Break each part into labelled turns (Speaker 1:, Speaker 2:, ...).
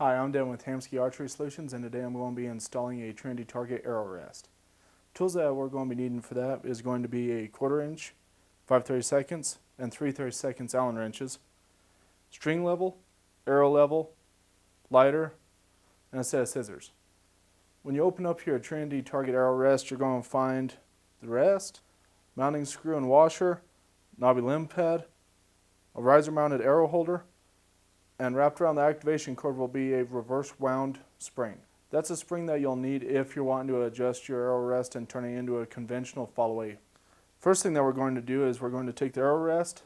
Speaker 1: Hi, I'm Dan with Hamsky Archery Solutions, and today I'm going to be installing a Trinity target arrow rest. Tools that we're going to be needing for that is going to be a 1/4 inch, 5/32, and 3/32 Allen wrenches, string level, arrow level, lighter, and a set of scissors. When you open up your Trinity target arrow rest, you're going to find the rest, mounting screw and washer, knobby limb pad, a riser mounted arrow holder, and wrapped around the activation cord will be a reverse wound spring. That's a spring that you'll need if you're wanting to adjust your arrow rest and turn it into a conventional fall-away. First thing that we're going to do is we're going to take the arrow rest,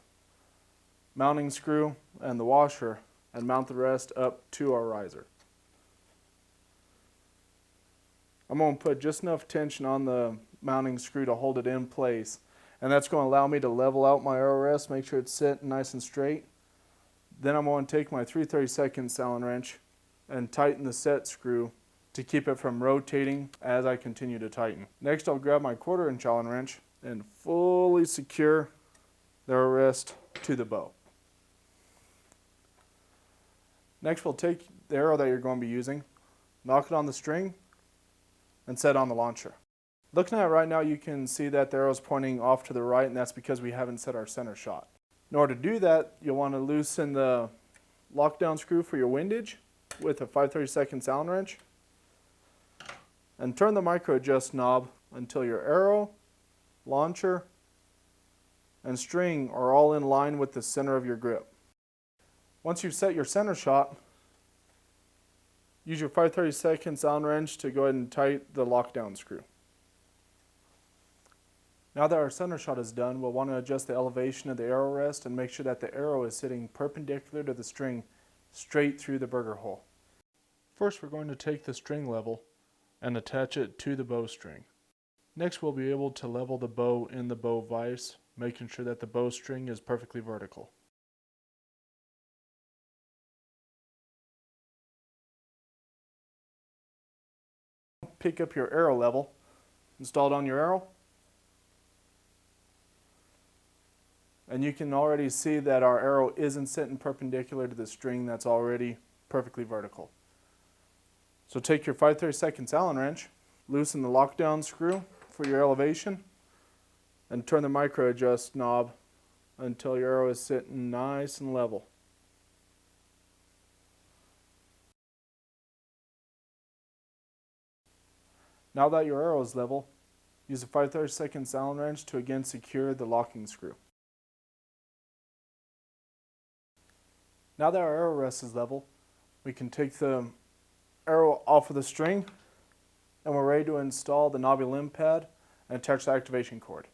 Speaker 1: mounting screw, and the washer and mount the rest up to our riser. I'm going to put just enough tension on the mounting screw to hold it in place, and that's going to allow me to level out my arrow rest, make sure it's set nice and straight. Then I'm going to take my 3/32 Allen wrench and tighten the set screw to keep it from rotating as I continue to tighten. Next, I'll grab my 1/4 inch Allen wrench and fully secure the arrow rest to the bow. Next, we'll take the arrow that you're going to be using, knock it on the string, and set on the launcher. Looking at it right now, you can see that the arrow is pointing off to the right, and that's because we haven't set our center shot. In order to do that, you'll want to loosen the lockdown screw for your windage with a 5/32 Allen wrench and turn the micro adjust knob until your arrow, launcher, and string are all in line with the center of your grip. Once you've set your center shot, use your 5/32 Allen wrench to go ahead and tighten the lockdown screw. Now that our center shot is done, we'll want to adjust the elevation of the arrow rest and make sure that the arrow is sitting perpendicular to the string straight through the burger hole. First, we're going to take the string level and attach it to the bowstring. Next, we'll be able to level the bow in the bow vise, making sure that the bowstring is perfectly vertical. Pick up your arrow level, install it on your arrow, and you can already see that our arrow isn't sitting perpendicular to the string that's already perfectly vertical. So take your 5/32 Allen wrench, loosen the lockdown screw for your elevation, and turn the micro adjust knob until your arrow is sitting nice and level. Now that your arrow is level, use the 5/32 Allen wrench to again secure the locking screw. Now that our arrow rest is level, we can take the arrow off of the string and we're ready to install the knobby limb pad and attach the activation cord.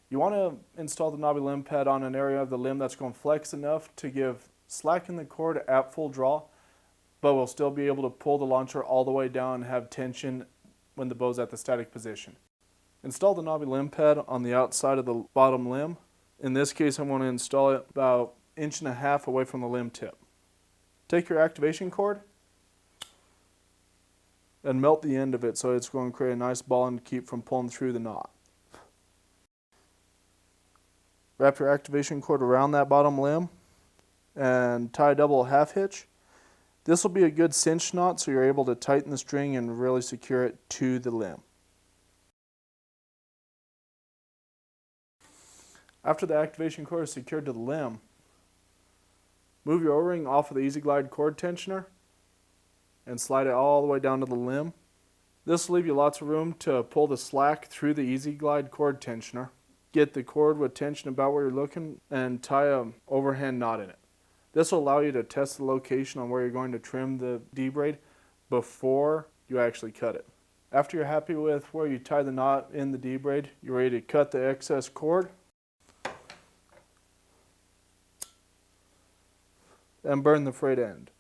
Speaker 1: You want to install the knobby limb pad on an area of the limb that's going to flex enough to give slack in the cord at full draw, but we'll still be able to pull the launcher all the way down and have tension when the bow's at the static position. Install the knobby limb pad on the outside of the bottom limb. In this case, I'm going to install it about 1.5 inches away from the limb tip. Take your activation cord and melt the end of it so it's going to create a nice ball and keep from pulling through the knot. Wrap your activation cord around that bottom limb and tie a double half hitch. This will be a good cinch knot so you're able to tighten the string and really secure it to the limb. After the activation cord is secured to the limb, move your O-ring off of the Easy Glide cord tensioner and slide it all the way down to the limb. This will leave you lots of room to pull the slack through the Easy Glide cord tensioner. Get the cord with tension about where you're looking and tie an overhand knot in it. This will allow you to test the location on where you're going to trim the D-braid before you actually cut it. After you're happy with where you tie the knot in the D-braid, you're ready to cut the excess cord and burn the frayed end.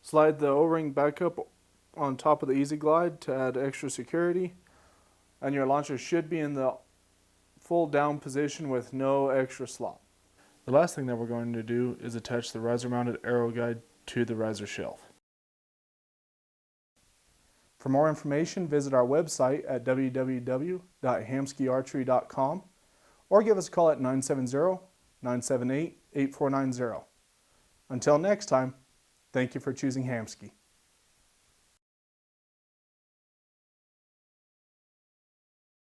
Speaker 1: Slide the O-ring back up on top of the Easy Glide to add extra security, and your launcher should be in the full down position with no extra slop. The last thing that we're going to do is attach the riser mounted arrow guide to the riser shelf. For more information, visit our website at www.hamskyarchery.com or give us a call at 970-978-8490. Until next time, thank you for choosing Hamskea.